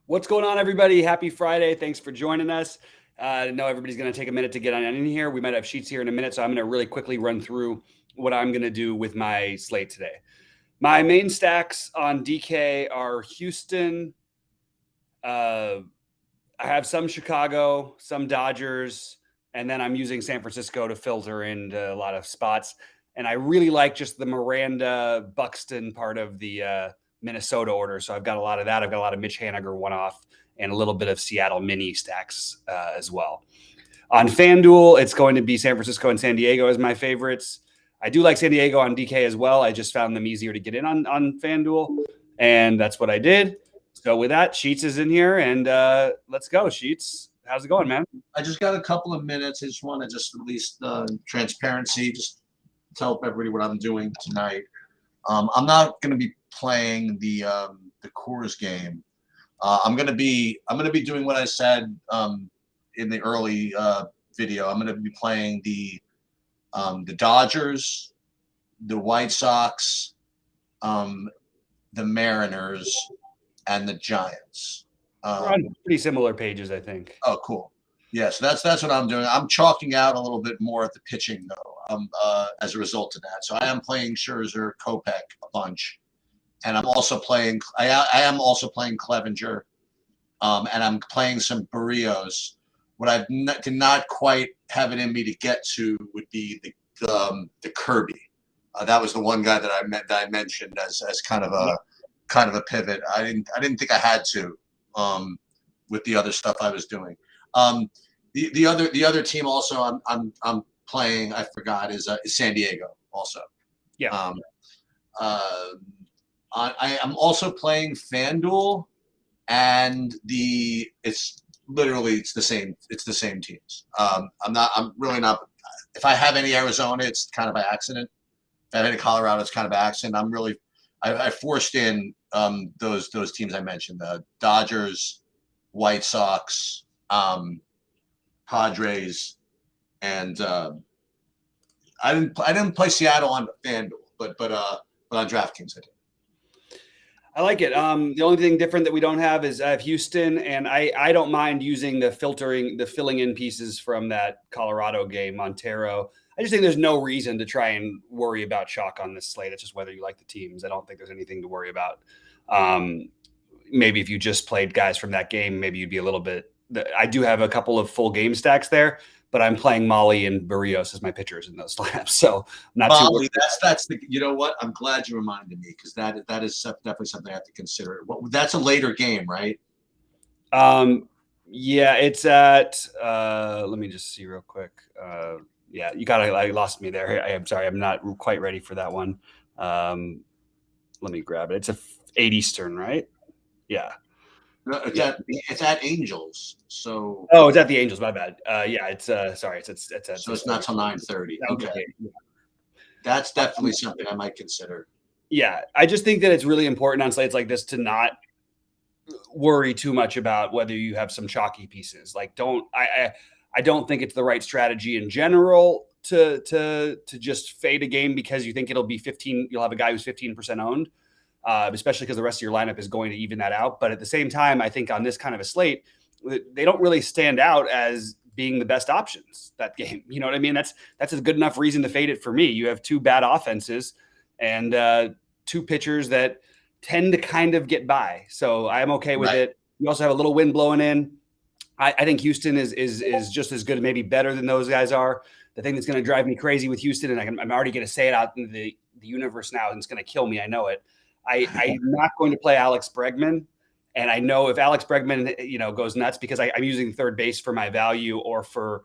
What's going on, everybody? Happy Friday. Thanks for joining us. I know everybody's going to take a minute to get on in here. We might have sheets here in a minute, so I'm going to really quickly run through what I'm going to do with my slate today. My main stacks on DK are Houston. I have some Chicago, some Dodgers, and then I'm using San Francisco to filter into a lot of spots. And I really like just the Miranda Buxton part of the Minnesota order. So I've got a lot of that. I've got a lot of Mitch Haniger one-off and a little bit of Seattle mini stacks as well. On FanDuel, it's going to be San Francisco and San Diego as my favorites. I do like San Diego on DK as well. I just found them easier to get in on FanDuel, and that's what I did. So with that, Sheets is in here, and let's go, Sheets. How's it going, man? I just got a couple of minutes. I just want to release transparency, just tell everybody what I'm doing tonight. I'm not going to be playing the Coors game. I'm going to be doing what I said in the early video. I'm going to be playing the Dodgers, the White Sox, the Mariners, and the Giants. We're on pretty similar pages, I think. Oh, cool. Yeah, so that's what I'm doing. I'm chalking out a little bit more at the pitching, though, as a result of that. So I am playing Scherzer, Kopech a bunch, and I'm also playing. I am also playing Clevenger, and I'm playing some Barrios. What I did not quite have it in me to get to would be the Kirby. That was the one guy that I mentioned as kind of a pivot. I didn't think I had to with the other stuff I was doing. The other team also I'm playing, I forgot, is San Diego also. Yeah. I'm also playing FanDuel, and it's the same teams. I'm really not. If I have any Arizona, it's kind of by accident. If I have any Colorado, it's kind of by accident. I forced in those teams I mentioned: the Dodgers, White Sox, Padres, and I didn't play Seattle on FanDuel, but on DraftKings I did. I like it. The only thing different that we don't have is I have Houston, and I don't mind using the filling in pieces from that Colorado game, Montero. I just think there's no reason to try and worry about chalk on this slate. It's just whether you like the teams. I don't think there's anything to worry about. Maybe if you just played guys from that game, maybe you'd be a little bit. I do have a couple of full game stacks there, but I'm playing Molly and Barrios as my pitchers in those lineups. So I'm not Molly, that's the. You know what? I'm glad you reminded me, because that is definitely something I have to consider. That's a later game, right? Yeah, it's at. Let me just see real quick. Yeah, you I lost me there. I'm sorry, I'm not quite ready for that one. Let me grab it. It's 8 Eastern, right? Yeah. No, it's at Angels. So it's at the Angels. My bad. Yeah, it's sorry. It's so it's not till 9:30. Okay, that's definitely something I might consider. Yeah, I just think that it's really important on slates like this to not worry too much about whether you have some chalky pieces. Like, I don't think it's the right strategy in general to just fade a game because you think it'll be 15. You'll have a guy who's 15% owned. Especially because the rest of your lineup is going to even that out. But at the same time, I think on this kind of a slate, they don't really stand out as being the best options that game. You know what I mean? That's a good enough reason to fade it for me. You have two bad offenses and two pitchers that tend to kind of get by. So I'm okay with it. You also have a little wind blowing in. I think Houston is just as good, maybe better than those guys are. The thing that's going to drive me crazy with Houston, and I'm already going to say it out in the universe now, and it's going to kill me. I know it. I'm not going to play Alex Bregman, and I know if Alex Bregman, goes nuts because I'm using third base for my value or for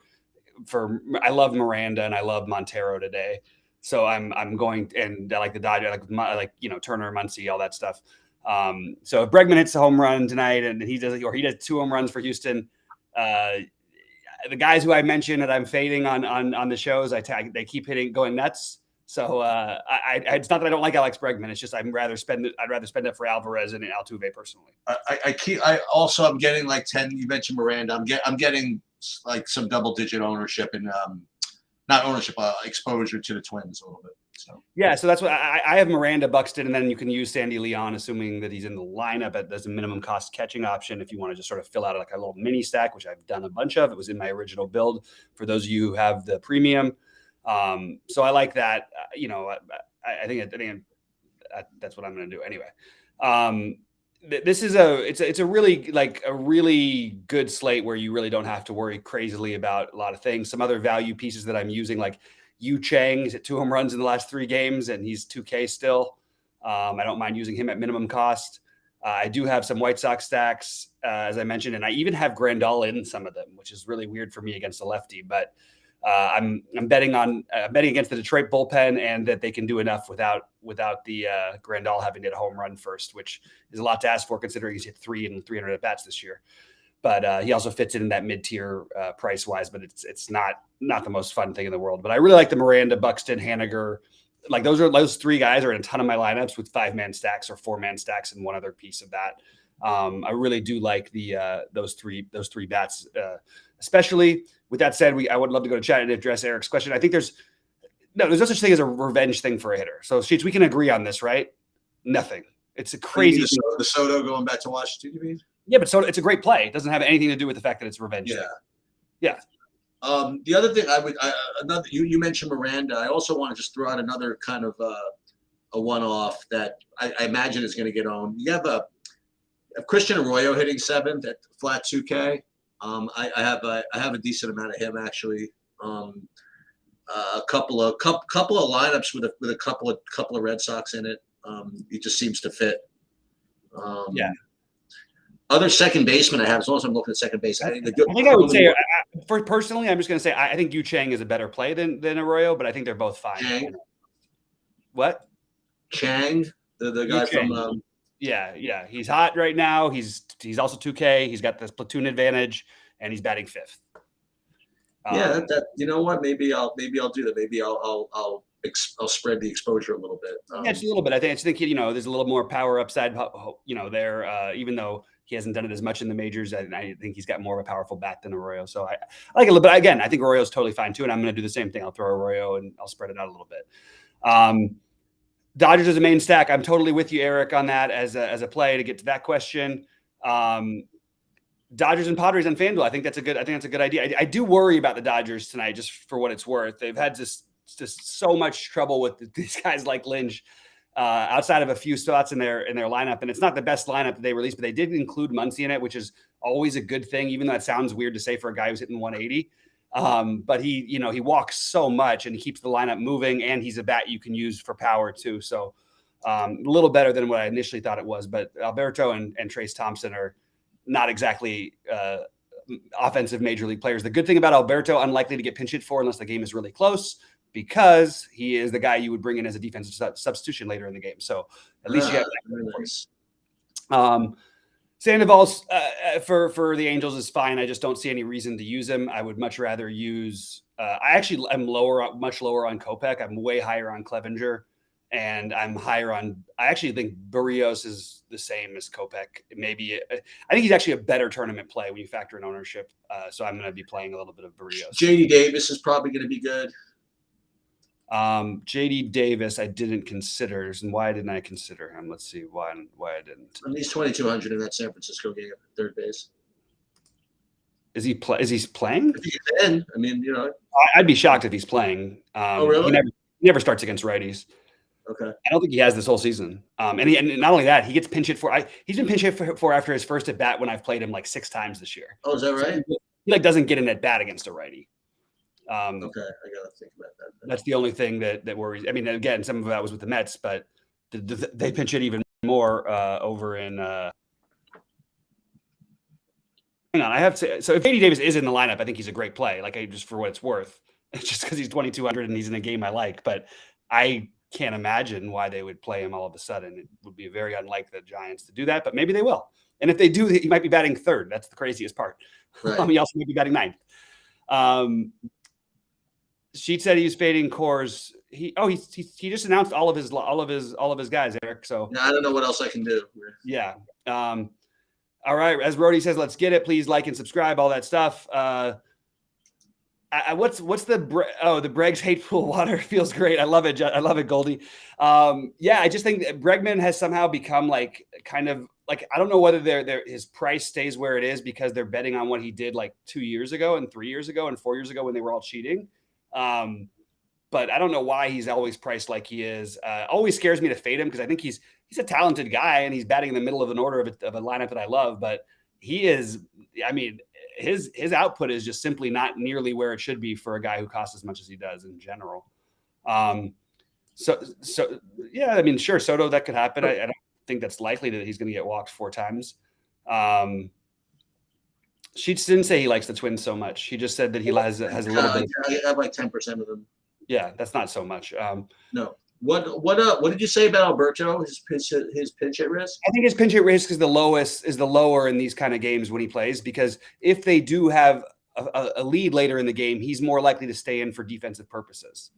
I love Miranda and I love Montero today, so I'm going, and I like the Dodgers, like Turner, Muncy, all that stuff. So if Bregman hits a home run tonight and he does 2 home runs for Houston, the guys who I mentioned that I'm fading on the shows, they keep going nuts. So it's not that I don't like Alex Bregman. It's just I'd rather spend it for Alvarez and Altuve personally. I'm getting like 10. You mentioned Miranda. I'm getting like some double digit ownership in not ownership, exposure to the Twins a little bit. So yeah, so that's what I have Miranda, Buxton, and then you can use Sandy Leon, assuming that he's in the lineup as a minimum cost catching option if you want to just sort of fill out like a little mini stack, which I've done a bunch of. It was in my original build for those of you who have the premium. So I like that. I think that's what I'm going to do anyway. This is it's a really good slate where you really don't have to worry crazily about a lot of things. Some other value pieces that I'm using, like Yu Chang, he's at 2 home runs in the last 3 games, and he's 2K still. I don't mind using him at minimum cost. I do have some White Sox stacks, as I mentioned, and I even have Grandal in some of them, which is really weird for me against a lefty. But I'm betting against the Detroit bullpen and that they can do enough without the Grandal having to hit a home run first, which is a lot to ask for considering he's hit 300 at bats this year. But he also fits in that mid-tier price wise, but it's not the most fun thing in the world. But I really like the Miranda, Buxton, Haniger. Like those 3 guys are in a ton of my lineups with 5-man stacks or 4-man stacks and one other piece of that. I really do like those three bats, especially. With that said, I would love to go to chat and address Eric's question. I think there's no such thing as a revenge thing for a hitter. So Sheets, we can agree on this, right? Nothing. It's a crazy. The Soto going back to Washington, you mean? Yeah, but Soto, it's a great play. It doesn't have anything to do with the fact that it's revenge. Yeah. The other thing you mentioned Miranda. I also want to just throw out another kind of a one-off that I imagine is going to get owned. You have a Christian Arroyo hitting 7th at flat 2K. I have a decent amount of him actually. A couple of lineups with a couple of Red Sox in it. He just seems to fit. Other second baseman I have, as long as I'm looking at second base. I would say, personally, I'm just going to say I think Yu Chang is a better play than Arroyo, but I think they're both fine. Chang? What? Chang, the guy from. Yeah, he's hot right now. He's also 2K. He's got this platoon advantage, and he's batting 5th. That you know what? Maybe I'll do that. Maybe I'll spread the exposure a little bit. Just a little bit. I just think there's a little more power upside. There, even though he hasn't done it as much in the majors, I think he's got more of a powerful bat than Arroyo. So I like it a little bit. Again, I think Arroyo's totally fine too, and I'm going to do the same thing. I'll throw Arroyo and I'll spread it out a little bit. Dodgers as a main stack. I'm totally with you, Eric, on that as a play to get to that question. Dodgers and Padres on FanDuel. I think that's a good idea. I do worry about the Dodgers tonight, just for what it's worth. They've had just so much trouble with these guys like Lynch, outside of a few spots in their lineup, and it's not the best lineup that they released, but they did include Muncy in it, which is always a good thing, even though it sounds weird to say for a guy who's hitting 180. But he walks so much and he keeps the lineup moving, and he's a bat you can use for power too. So a little better than what I initially thought it was. But Alberto and Trace Thompson are not exactly offensive major league players. The good thing about Alberto, unlikely to get pinch hit for unless the game is really close, because he is the guy you would bring in as a defensive substitution later in the game. So at least you have that. Sandoval's for the Angels is fine. I just don't see any reason to use him. I would much rather use. I am much lower on Kopech. I'm way higher on Clevenger, and I'm higher on. I actually think Barrios is the same as Kopech. Maybe I think he's actually a better tournament play when you factor in ownership. So I'm going to be playing a little bit of Barrios. JD Davis is probably going to be good. JD Davis, I didn't consider. And why didn't I consider him? Let's see why I didn't. He's 2,200 in that San Francisco game at third base. Is he playing? If he can, I mean, I'd be shocked if he's playing. Oh, really? He never starts against righties. Okay. I don't think he has this whole season. And not only that, he gets pinch hit for. He's been pinch hit for after his first at bat when I've played him like 6 times this year. Oh, is that right? So he doesn't get an at bat against a righty. Okay, I gotta think about that. That's the only thing that worries. I mean, again, some of that was with the Mets, but they pinch it even more over in. Hang on, I have to. So if JD Davis is in the lineup, I think he's a great play. Just for what it's worth, it's just because he's 2,200 and he's in a game I like. But I can't imagine why they would play him all of a sudden. It would be very unlike the Giants to do that, but maybe they will. And if they do, he might be batting 3rd. That's the craziest part. Right. He also might be batting 9th. Sheet said he was fading Coors. He just announced all of his guys, Eric. So yeah, I don't know what else I can do. Yeah. All right. As Rody says, let's get it. Please like and subscribe, all that stuff. What's the the Breg's hateful water feels great. I love it. I love it, Goldie. Yeah, I just think that Bregman has somehow become like kind of like I don't know whether his price stays where it is because they're betting on what he did like 2 years ago and 3 years ago and 4 years ago when they were all cheating. But I don't know why he's always priced like he is. Always scares me to fade him because I think he's a talented guy and he's batting in the middle of an order of a lineup that I love. But he is, I mean, his output is just simply not nearly where it should be for a guy who costs as much as he does in general. So yeah, I mean, sure, Soto, that could happen. I don't think that's likely that he's going to get walked 4 times. She didn't say he likes the Twins so much. He just said that he has a little bit. I have like 10% of them. Yeah, that's not so much. No. What did you say about Alberto? His pinch hit risk? I think his pinch hit risk is the lower in these kind of games when he plays, because if they do have a lead later in the game, he's more likely to stay in for defensive purposes.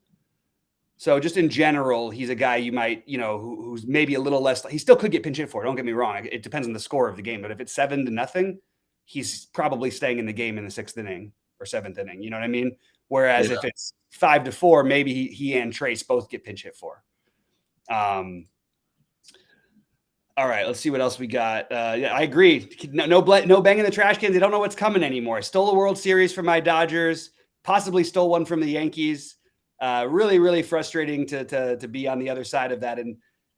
So just in general, he's a guy you might, who's maybe a little less. He still could get pinch hit for. Don't get me wrong. It depends on the score of the game. But if it's 7-0, he's probably staying in the game in the 6th inning or 7th inning. You know what I mean? Whereas if it's 5-4, maybe he and Trace both get pinch hit for. All right, let's see what else we got. Yeah, I agree. No banging the trash cans. They don't know what's coming anymore. I stole a World Series from my Dodgers. Possibly stole one from the Yankees. Really, really frustrating to be on the other side of that.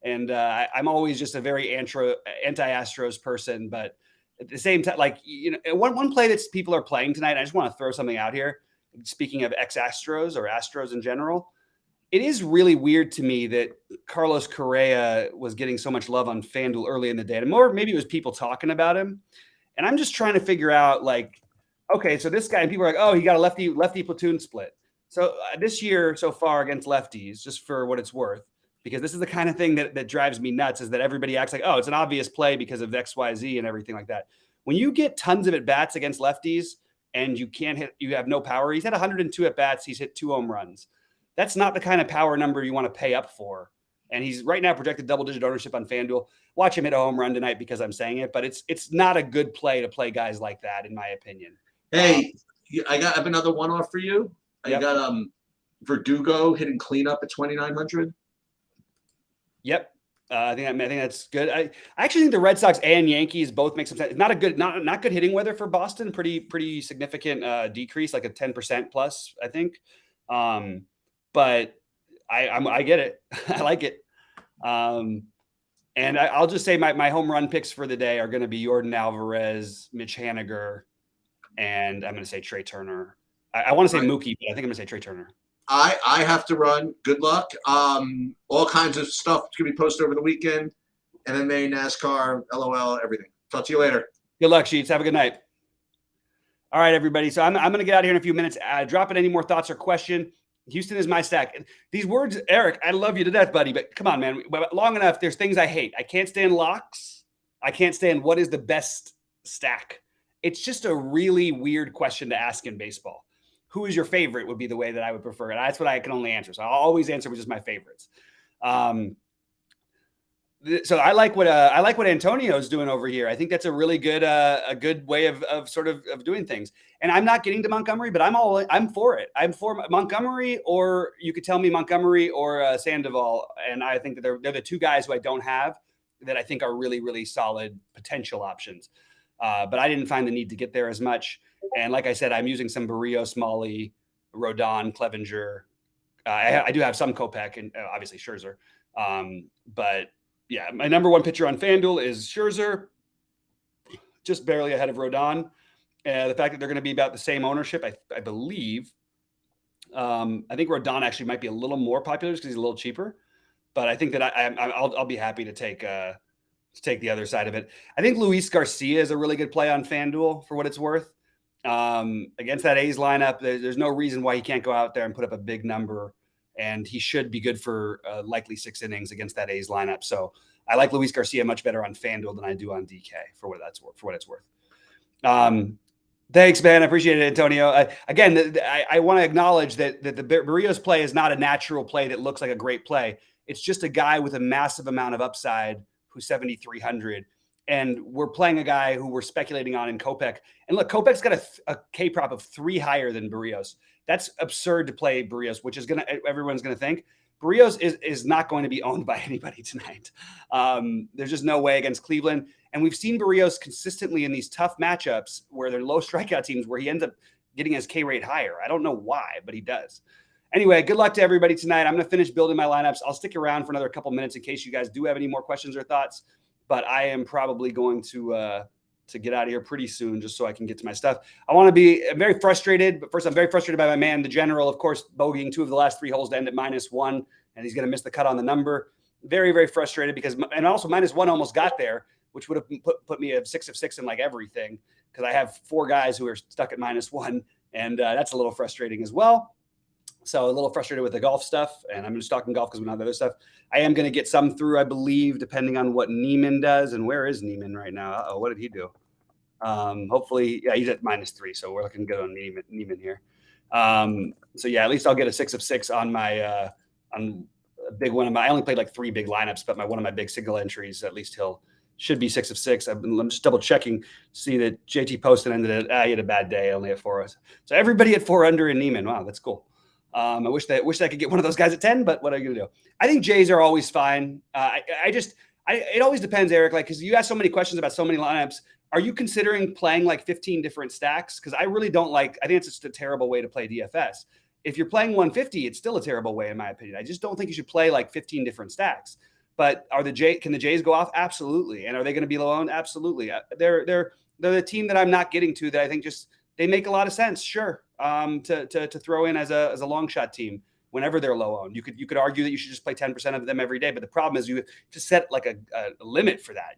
And I'm always just a very anti-Astros person, but at the same time, like one play that people are playing tonight. I just want to throw something out here. Speaking of ex-Astros or Astros in general, it is really weird to me that Carlos Correa was getting so much love on FanDuel early in the day. And more, maybe it was people talking about him. And I'm just trying to figure out, like, okay, so this guy, and people are like, oh, he got a lefty platoon split. So this year so far against lefties, just for what it's worth, because this is the kind of thing that drives me nuts, is that everybody acts like, oh, it's an obvious play because of XYZ and everything like that. When you get tons of at-bats against lefties, and you can't hit, you have no power. He's had 102 at bats. He's hit 2 home runs. That's not the kind of power number you want to pay up for. And he's right now projected double-digit ownership on FanDuel. Watch him hit a home run tonight because I'm saying it, but it's not a good play to play guys like that, in my opinion. Hey, I have another one-off for you. I got Verdugo hitting cleanup at 2,900. Yep. I think that's good. I actually think the Red Sox and Yankees both make some sense. Not good hitting weather for Boston. Pretty significant decrease, like a 10% plus, I think. But I get it. I like it. And I'll just say my home run picks for the day are going to be Yordan Alvarez, Mitch Haniger, and I'm going to say Trey Turner. I want to say Mookie, but I think I'm going to say Trey Turner. I have to run. Good luck. All kinds of stuff to be posted over the weekend. MMA, NASCAR, LOL, everything. Talk to you later. Good luck, Sheets. Have a good night. All right, everybody. So I'm going to get out of here in a few minutes. Drop in any more thoughts or question. Houston is my stack. These words, Eric, I love you to death, buddy, but come on, man. Long enough, there's things I hate. I can't stand locks. I can't stand what is the best stack. It's just a really weird question to ask in baseball. Who is your favorite would be the way that I would prefer it. That's what I can only answer. So I'll always answer with just my favorites. So I like what Antonio's doing over here. I think that's a really good way of sort of doing things. And I'm not getting to Montgomery, but I'm for it. I'm for Montgomery, or you could tell me Montgomery or Sandoval. And I think that they're the 2 guys who I don't have that I think are really, really solid potential options. But I didn't find the need to get there as much. And like I said, I'm using some Barrios, Smalley, Rodon, Clevenger. I do have some Kopech and obviously Scherzer. But yeah, my number 1 pitcher on FanDuel is Scherzer, just barely ahead of Rodon. The fact that they're going to be about the same ownership, I believe. I think Rodon actually might be a little more popular because he's a little cheaper. But I think that I'll be happy to take the other side of it. I think Luis Garcia is a really good play on FanDuel for what it's worth. Against that A's lineup, there's no reason why he can't go out there and put up a big number, and he should be good for likely 6 innings against that A's lineup. So I like Luis Garcia much better on FanDuel than I do on DK for what it's worth. Thanks, man. I appreciate it, Antonio. I want to acknowledge that the Barrios play is not a natural play that looks like a great play. It's just a guy with a massive amount of upside who's 7,300. And we're playing a guy who we're speculating on in Kopech. And look, Kopech's got a K prop of 3 higher than Barrios. That's absurd to play Barrios, which is everyone's gonna think. Barrios is not going to be owned by anybody tonight. There's just no way against Cleveland. And we've seen Barrios consistently in these tough matchups where they're low strikeout teams where he ends up getting his K rate higher. I don't know why, but he does. Anyway, good luck to everybody tonight. I'm going to finish building my lineups. I'll stick around for another couple minutes in case you guys do have any more questions or thoughts. But I am probably going to get out of here pretty soon just so I can get to my stuff. I'm very frustrated. But first, I'm very frustrated by my man, the general, of course, bogeying 2 of the last 3 holes to end at -1. And he's going to miss the cut on the number. Very, very frustrated because, and also -1 almost got there, which would have put me at 6 of 6 in like everything because I have 4 guys who are stuck at -1. And that's a little frustrating as well. So a little frustrated with the golf stuff. And I'm just talking golf because we don't have the other stuff. I am going to get some through, I believe, depending on what Neiman does. And where is Neiman right now? Uh-oh, what did he do? Hopefully, yeah, he's at -3. So we're looking good on Neiman here. So yeah, at least I'll get a 6 of 6 on my, on a big one of my, I only played like 3 big lineups, but one of my big single entries, at least should be 6 of 6. I'm just double checking, see that JT Poston ended at, he had a bad day, only at 4. So everybody at 4 under in Neiman. Wow, that's cool. I wish I could get one of those guys at 10, but what are you gonna do? I think Jays are always fine. It always depends, Eric, like, cause you asked so many questions about so many lineups. Are you considering playing like 15 different stacks? Cause I really don't I think it's just a terrible way to play DFS. If you're playing 150, it's still a terrible way, in my opinion. I just don't think you should play like 15 different stacks. But can the Jays go off? Absolutely. And are they going to be low owned? Absolutely. They're the team that I'm not getting to that I think just they make a lot of sense. Sure, to throw in as a long shot team whenever they're low owned. You could argue that you should just play 10% of them every day, but the problem is you have to set like a limit for that.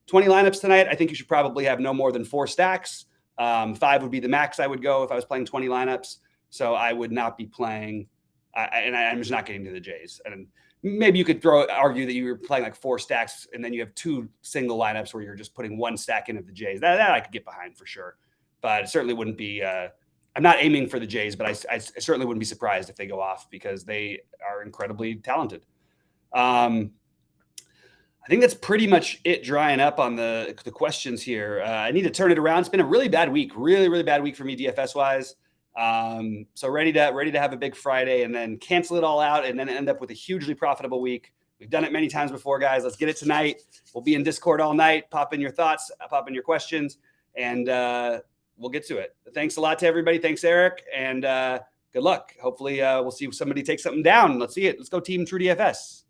20 lineups tonight. I think you should probably have no more than 4 stacks. 5 would be the max I would go if I was playing 20 lineups. So I would not be playing, and I'm just not getting to the Jays. And maybe you could argue that you were playing like 4 stacks, and then you have 2 single lineups where you're just putting 1 stack in of the Jays. That I could get behind for sure, but it certainly wouldn't be. I'm not aiming for the Jays, but I certainly wouldn't be surprised if they go off because they are incredibly talented. I think that's pretty much it drying up on the questions here. I need to turn it around. It's been a really bad week, really, really bad week for me DFS wise. So ready to have a big Friday and then cancel it all out and then end up with a hugely profitable week. We've done it many times before, guys. Let's get it tonight. We'll be in Discord all night. Pop in your thoughts, pop in your questions, and we'll get to it. Thanks a lot to everybody. Thanks, Eric, and good luck. Hopefully we'll see somebody take something down. Let's see it. Let's go Team True DFS.